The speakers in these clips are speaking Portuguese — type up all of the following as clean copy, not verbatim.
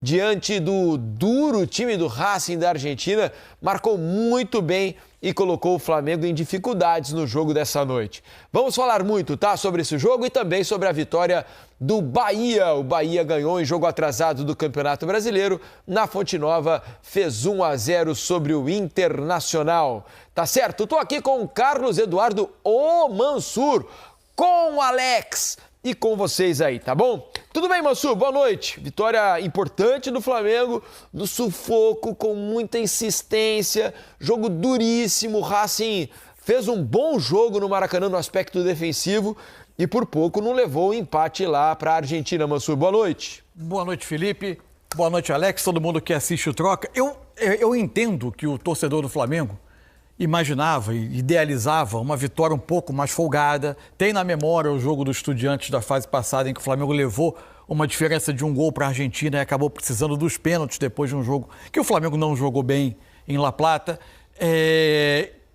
diante do duro time do Racing da Argentina, marcou muito bem e colocou o Flamengo em dificuldades no jogo dessa noite. Vamos falar muito, tá, sobre esse jogo e também sobre a vitória do Bahia. O Bahia ganhou em jogo atrasado do Campeonato Brasileiro. Na Fonte Nova, fez 1-0 sobre o Internacional. Tá certo? Tô aqui com o Carlos Eduardo Mansur, com o Alex e com vocês aí, tá bom? Tudo bem, Mansur? Boa noite. Vitória importante do Flamengo, no sufoco, com muita insistência, jogo duríssimo. O Racing fez um bom jogo no Maracanã no aspecto defensivo e por pouco não levou o empate lá para a Argentina, Mansur. Boa noite. Boa noite, Felipe. Boa noite, Alex, todo mundo que assiste o Troca. Eu entendo que o torcedor do Flamengo imaginava e idealizava uma vitória um pouco mais folgada. Tem na memória o jogo dos Estudiantes da fase passada, em que o Flamengo levou uma diferença de 1 gol para a Argentina e acabou precisando dos pênaltis depois de um jogo que o Flamengo não jogou bem em La Plata.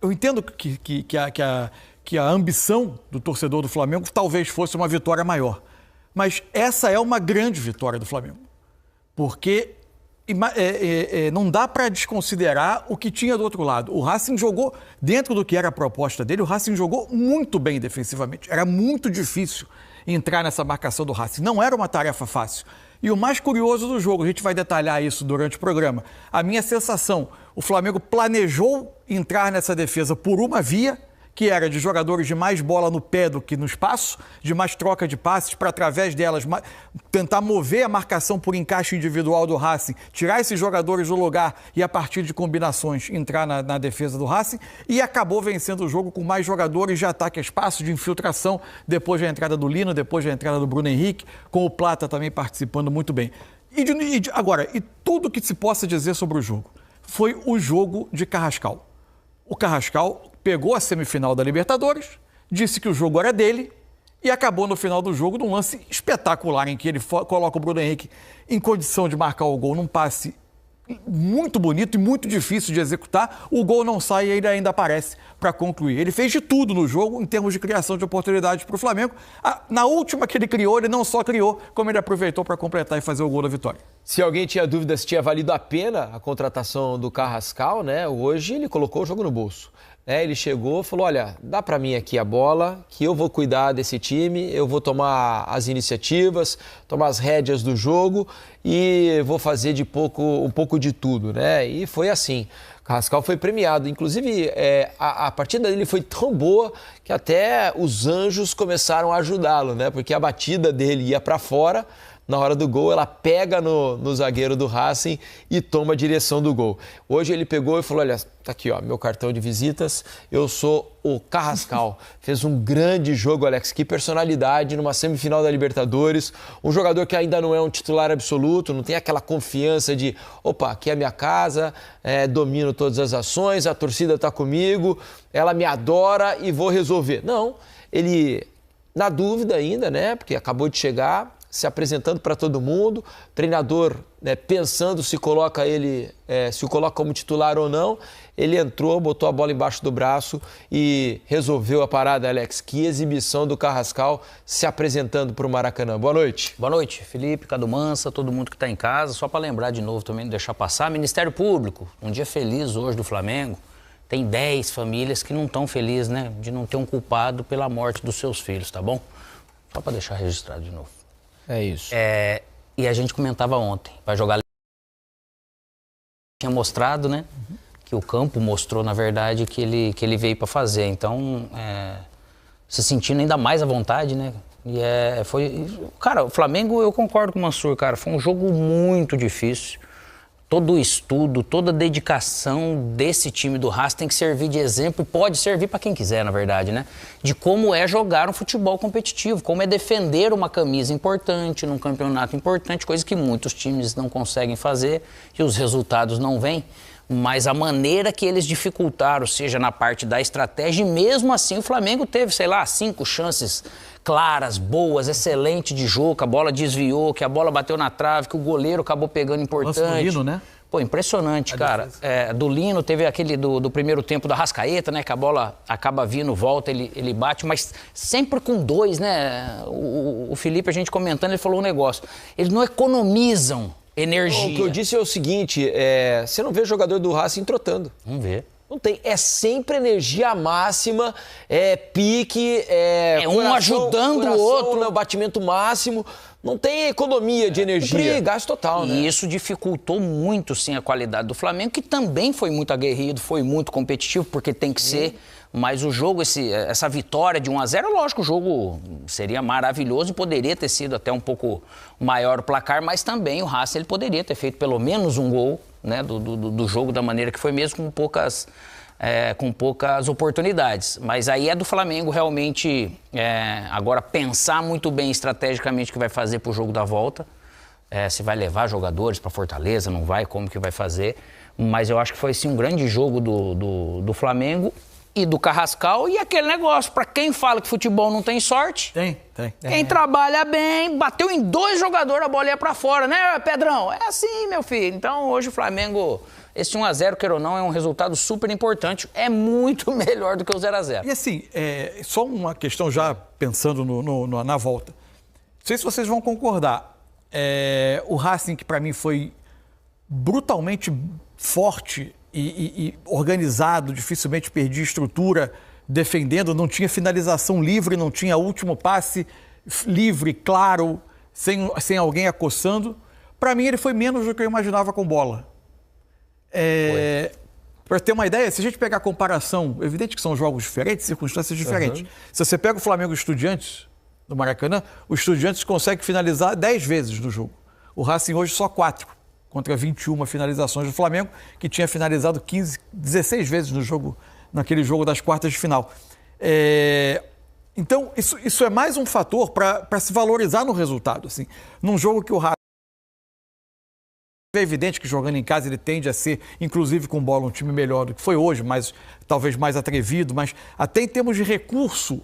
Eu entendo que a ambição do torcedor do Flamengo talvez fosse uma vitória maior. Mas essa é uma grande vitória do Flamengo. Porque não dá para desconsiderar o que tinha do outro lado. O Racing jogou, dentro do que era a proposta dele, o Racing jogou muito bem defensivamente. Era muito difícil entrar nessa marcação do Racing. Não era uma tarefa fácil. E o mais curioso do jogo, a gente vai detalhar isso durante o programa, a minha sensação, o Flamengo planejou entrar nessa defesa por uma via, que era de jogadores de mais bola no pé do que no espaço, de mais troca de passes para, através delas, tentar mover a marcação por encaixe individual do Racing, tirar esses jogadores do lugar e, a partir de combinações, entrar na defesa do Racing, e acabou vencendo o jogo com mais jogadores de ataque a espaço, de infiltração, depois da entrada do Lino, depois da entrada do Bruno Henrique, com o Plata também participando muito bem. Agora, tudo que se possa dizer sobre o jogo foi o jogo de Carrascal. O Carrascal pegou a semifinal da Libertadores, disse que o jogo era dele e acabou no final do jogo num lance espetacular em que ele coloca o Bruno Henrique em condição de marcar o gol num passe muito bonito e muito difícil de executar. O gol não sai e ele ainda aparece para concluir. Ele fez de tudo no jogo em termos de criação de oportunidades para o Flamengo. Na última que ele criou, ele não só criou, como ele aproveitou para completar e fazer o gol da vitória. Se alguém tinha dúvida se tinha valido a pena a contratação do Carrascal, né? Hoje ele colocou o jogo no bolso. Ele chegou e falou, olha, dá para mim aqui a bola, que eu vou cuidar desse time, eu vou tomar as iniciativas, tomar as rédeas do jogo e vou fazer um pouco de tudo, né? E foi assim. Carrascal foi premiado. Inclusive, a partida dele foi tão boa que até os anjos começaram a ajudá-lo, né? Porque a batida dele ia para fora. Na hora do gol, ela pega no zagueiro do Racing e toma a direção do gol. Hoje ele pegou e falou, olha, tá aqui, ó, meu cartão de visitas, eu sou o Carrascal. Fez um grande jogo, Alex, que personalidade numa semifinal da Libertadores. Um jogador que ainda não é um titular absoluto, não tem aquela confiança de, opa, aqui é a minha casa, domino todas as ações, a torcida tá comigo, ela me adora e vou resolver. Não, ele, na dúvida ainda, né, porque acabou de chegar, se apresentando para todo mundo, treinador, né, pensando se coloca ele, se o coloca como titular ou não, ele entrou, botou a bola embaixo do braço e resolveu a parada, Alex. Que exibição do Carrascal se apresentando para o Maracanã. Boa noite. Boa noite, Felipe, Cadu Mansa, todo mundo que está em casa. Só para lembrar de novo também, não deixar passar, Ministério Público, um dia feliz hoje do Flamengo. Tem 10 famílias que não estão felizes, né, de não ter um culpado pela morte dos seus filhos, tá bom? Só para deixar registrado de novo. É isso. E a gente comentava ontem, vai jogar... Tinha mostrado, né? Que o campo mostrou, na verdade, que ele veio para fazer. Então, se sentindo ainda mais à vontade, né? Cara, o Flamengo, eu concordo com o Mansur, cara. Foi um jogo muito difícil. Todo o estudo, toda a dedicação desse time do Racing tem que servir de exemplo e pode servir para quem quiser, na verdade, né? De como é jogar um futebol competitivo, como é defender uma camisa importante num campeonato importante, coisa que muitos times não conseguem fazer e os resultados não vêm. Mas a maneira que eles dificultaram, seja na parte da estratégia, e mesmo assim o Flamengo teve, 5 chances claras, boas, excelente de jogo, que a bola desviou, que a bola bateu na trave, que o goleiro acabou pegando importante. Nossa, do Lino, né? Pô, impressionante, cara. Do Lino, teve aquele do primeiro tempo da Arrascaeta, né? Que a bola acaba vindo, volta, ele bate, mas sempre com 2, né? O Felipe, a gente comentando, ele falou um negócio. Eles não economizam energia. O que eu disse é o seguinte, você não vê jogador do Racing trotando. Vamos ver. Não tem, é sempre energia máxima, pique, um ajudando o outro. Né, batimento máximo, não tem economia de energia. Gasto total, né? E isso dificultou muito, sim, a qualidade do Flamengo, que também foi muito aguerrido, foi muito competitivo, porque tem que ser. Mas o jogo, essa vitória de 1-0, lógico, o jogo seria maravilhoso e poderia ter sido até um pouco maior o placar, mas também o Racing ele poderia ter feito pelo menos um gol, né, do jogo da maneira que foi mesmo, com poucas oportunidades. Mas aí é do Flamengo realmente agora pensar muito bem estrategicamente o que vai fazer para o jogo da volta. Se vai levar jogadores para Fortaleza, não vai, como que vai fazer. Mas eu acho que foi sim um grande jogo do Flamengo e do Carrascal. E aquele negócio, para quem fala que futebol não tem sorte... Tem. Quem trabalha bem, bateu em 2 jogadores, a bola ia pra fora, né, Pedrão? É assim, meu filho. Então, hoje o Flamengo, esse 1-0, queira ou não, é um resultado super importante. É muito melhor do que o 0-0. E assim, só uma questão já pensando na volta. Não sei se vocês vão concordar. O Racing, que para mim foi brutalmente forte e organizado, dificilmente perdia estrutura, defendendo, não tinha finalização livre, não tinha último passe livre, claro, sem alguém acossando. Para mim, ele foi menos do que eu imaginava com bola. Para ter uma ideia, se a gente pegar a comparação, evidente que são jogos diferentes, circunstâncias diferentes. Se você pega o Flamengo e o Estudiantes, do Maracanã, o Estudiantes consegue finalizar 10 vezes no jogo. O Racing hoje só 4, contra 21 finalizações do Flamengo, que tinha finalizado 16 vezes no jogo, naquele jogo das quartas de final. Então, isso é mais um fator para se valorizar no resultado. Assim. Num jogo que o Racing... É evidente que jogando em casa ele tende a ser, inclusive com bola, um time melhor do que foi hoje, mas talvez mais atrevido, mas até em termos de recurso,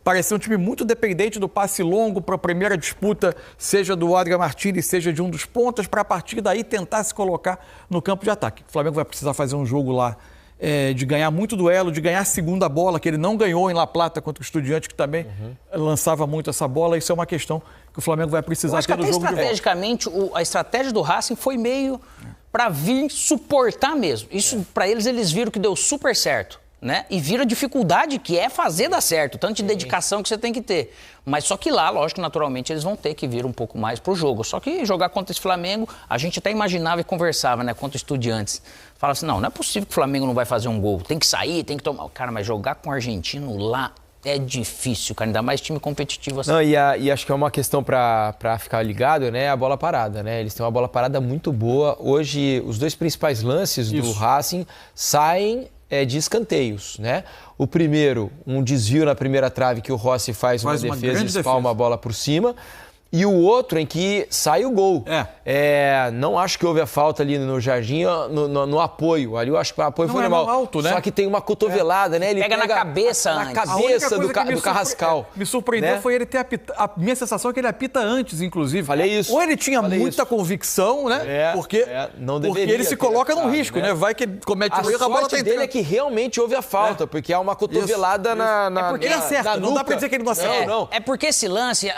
parecia um time muito dependente do passe longo para a primeira disputa, seja do Adrian Martínez, seja de um dos pontas, para a partir daí tentar se colocar no campo de ataque. O Flamengo vai precisar fazer um jogo lá de ganhar muito duelo, de ganhar a segunda bola, que ele não ganhou em La Plata contra o Estudiante, que também lançava muito essa bola. Isso é uma questão que o Flamengo vai precisar ter no jogo de volta. Estrategicamente, a estratégia do Racing foi meio para vir suportar mesmo. Isso, para eles viram que deu super certo, né? E viram a dificuldade que é fazer dar certo, tanto de dedicação que você tem que ter. Mas só que lá, lógico, naturalmente, eles vão ter que vir um pouco mais pro jogo. Só que jogar contra esse Flamengo, a gente até imaginava e conversava, né, contra Estudiantes. Falava assim, não é possível que o Flamengo não vai fazer um gol. Tem que sair, tem que tomar... Cara, mas jogar com o argentino lá é difícil, cara, ainda mais time competitivo assim. Não, e acho que é uma questão para ficar ligado, né? A bola parada, né? Eles têm uma bola parada muito boa. Hoje, os 2 principais lances do Racing saem de escanteios, né? O primeiro, um desvio na primeira trave que o Rossi faz uma defesa e espalma a bola por cima. E o outro em que sai o gol. Não acho que houve a falta ali no Jardim, no apoio. Ali eu acho que o apoio foi normal. Alto, né? Só que tem uma cotovelada, né? Ele pega na cabeça na cabeça do Carrascal. Me surpreendeu, né? Foi ele ter a minha sensação é que ele apita antes, inclusive. Falei isso. Ou ele tinha muita convicção, né? Porque ele se coloca num risco, né? Vai que ele comete um erro, a bola dele é que realmente houve a falta, porque há uma cotovelada na porque ele acerta, não dá pra dizer que ele não acerta. Não. É porque esse lance...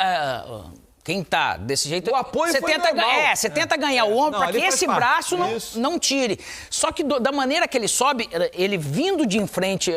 Quem tá desse jeito... O apoio você foi tenta normal. Você tenta ganhar o ombro para que esse braço não tire. Só que da maneira que ele sobe, ele vindo de frente,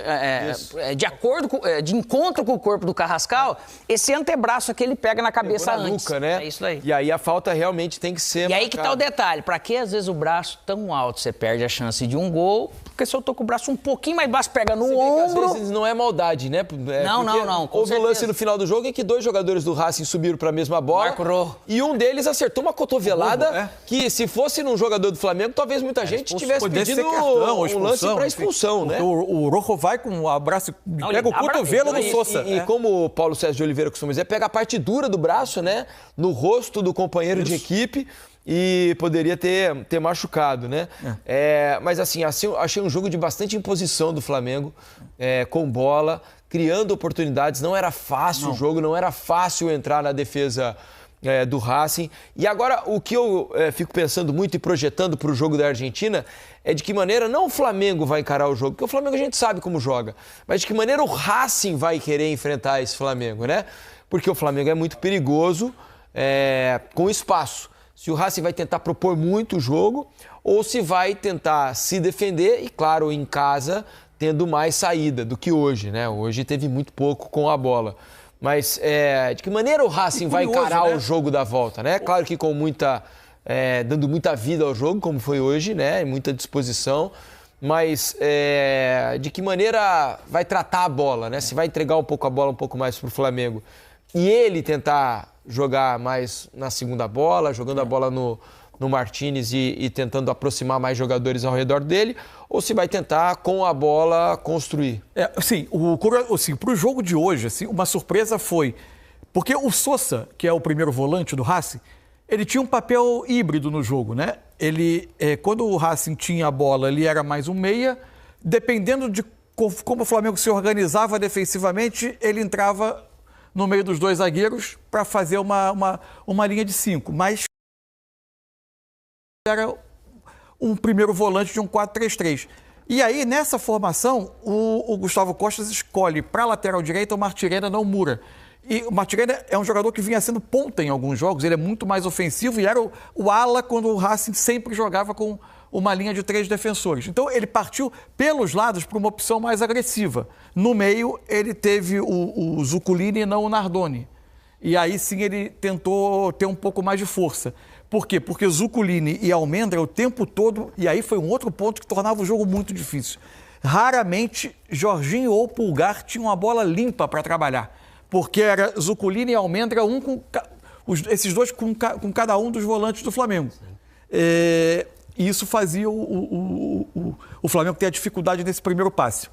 de acordo de encontro com o corpo do Carrascal, esse antebraço aqui ele pega na cabeça antes. Nuca, né? É isso aí. E aí a falta realmente tem que ser... E aí que tá o detalhe. Para que às vezes o braço tão alto você perde a chance de um gol, porque se eu tô com o braço um pouquinho mais baixo, pega no ombro... Às vezes não é maldade, né? Não. Houve um lance no final do jogo em que 2 jogadores do Racing subiram para a mesma bola. Marco Rojo. E um deles acertou uma cotovelada que, se fosse num jogador do Flamengo, talvez muita gente tivesse pedido um lance para expulsão, né? O Rojo vai com o abraço, pega o cotovelo do Sousa. E como o Paulo César de Oliveira costuma dizer, pega a parte dura do braço, né? No rosto do companheiro de equipe. E poderia ter machucado, né? Mas assim, achei um jogo de bastante imposição do Flamengo, com bola, criando oportunidades. Não era fácil o jogo, não era fácil entrar na defesa do Racing. E agora, o que eu fico pensando muito e projetando para o jogo da Argentina é de que maneira não o Flamengo vai encarar o jogo, porque o Flamengo a gente sabe como joga, mas de que maneira o Racing vai querer enfrentar esse Flamengo, né? Porque o Flamengo é muito perigoso com espaço. se o Racing vai tentar propor muito o jogo ou se vai tentar se defender e, claro, em casa, tendo mais saída do que hoje, né? Hoje teve muito pouco com a bola. Mas de que maneira o Racing vai encarar o jogo da volta, né? Claro que com dando muita vida ao jogo, como foi hoje, né? Muita disposição. Mas de que maneira vai tratar a bola, né? Se vai entregar um pouco a bola um pouco mais para o Flamengo e ele tentar jogar mais na segunda bola, jogando a bola no Martínez e tentando aproximar mais jogadores ao redor dele, ou se vai tentar com a bola construir. Para o jogo de hoje, assim, uma surpresa foi porque o Sousa, que é o primeiro volante do Racing, ele tinha um papel híbrido no jogo, né? Ele, quando o Racing tinha a bola, ele era mais um meia. Dependendo de como o Flamengo se organizava defensivamente, ele entrava no meio dos dois zagueiros para fazer uma linha de 5. Mas era um primeiro volante de um 4-3-3. E aí, nessa formação, o Gustavo Costa escolhe para a lateral direita o Martirena, não o Moura. E o Martirena é um jogador que vinha sendo ponta em alguns jogos, ele é muito mais ofensivo e era o ala quando o Racing sempre jogava com uma linha de 3 defensores. Então ele partiu pelos lados para uma opção mais agressiva. No meio ele teve o Zuculini e não o Nardoni. E aí sim ele tentou ter um pouco mais de força. Por quê? Porque Zuculini e Almendra o tempo todo, e aí foi um outro ponto que tornava o jogo muito difícil. Raramente Jorginho ou Pulgar tinham uma bola limpa para trabalhar. Porque era Zuculini e Almendra, esses dois com cada um dos volantes do Flamengo. E isso fazia o Flamengo ter a dificuldade nesse primeiro passe.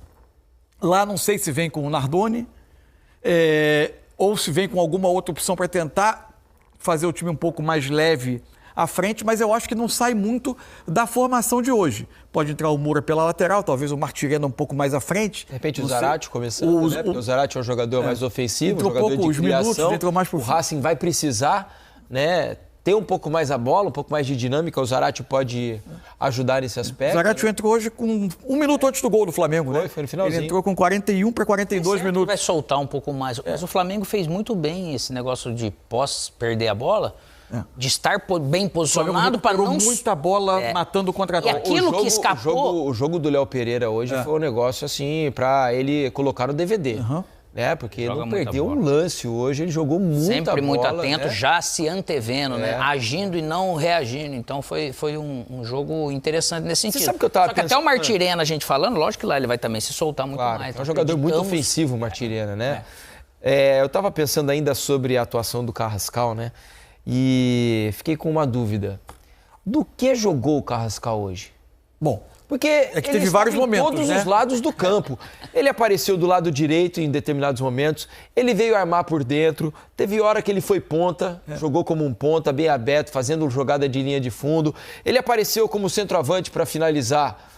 Lá não sei se vem com o Nardoni, ou se vem com alguma outra opção para tentar fazer o time um pouco mais leve à frente, mas eu acho que não sai muito da formação de hoje. Pode entrar o Moura pela lateral, talvez o Martirena um pouco mais à frente. De repente o Zarate começando, né? Porque o Zarate é um jogador mais ofensivo, um jogador de criação. Entrou mais pro... O Racing vai precisar, né, ter um pouco mais a bola, um pouco mais de dinâmica. O Zarate pode ajudar nesse aspecto. O Zarate entrou hoje com 1 minuto antes do gol do Flamengo, né? Foi no finalzinho. Ele entrou com 41 para 42 minutos. Vai soltar um pouco mais. Mas o Flamengo fez muito bem esse negócio de pós perder a bola. De estar bem posicionado para não... muita bola matando o contra-ataque. E aquilo que escapou... O jogo do Léo Pereira hoje foi um negócio assim para ele colocar no DVD. Né? Porque ele não perdeu um lance hoje, ele jogou muita Sempre bola. Sempre muito atento, né? já se antevendo, né? Agindo e não reagindo. Então foi um jogo interessante nesse sentido. Você sabe que eu tava Só que até o Martirena, a gente falando, lógico que lá ele vai também se soltar muito mais. É um jogador muito ofensivo, o Martirena, né? Eu estava pensando ainda sobre a atuação do Carrascal, né? E fiquei com uma dúvida. Do que jogou o Carrascal hoje? Bom, porque é que teve vários momentos, todos né? os lados do campo. Ele apareceu do lado direito em determinados momentos, ele veio armar por dentro, teve hora que ele foi ponta, jogou como um ponta, bem aberto, fazendo jogada de linha de fundo. Ele apareceu como centroavante para finalizar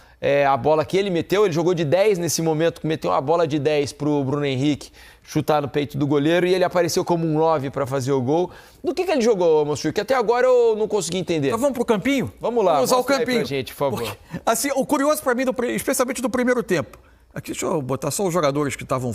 a bola que ele meteu, ele jogou de 10 nesse momento, meteu uma bola de 10 para o Bruno Henrique chutar no peito do goleiro e ele apareceu como um 9 para fazer o gol. Do que ele jogou, Moço? Que até agora eu não consegui entender. Então vamos pro campinho? Vamos lá, vamos usar o campinho. Pra gente, por favor. Porque, assim, o curioso para mim, especialmente do primeiro tempo. Aqui, deixa eu botar só os jogadores que estavam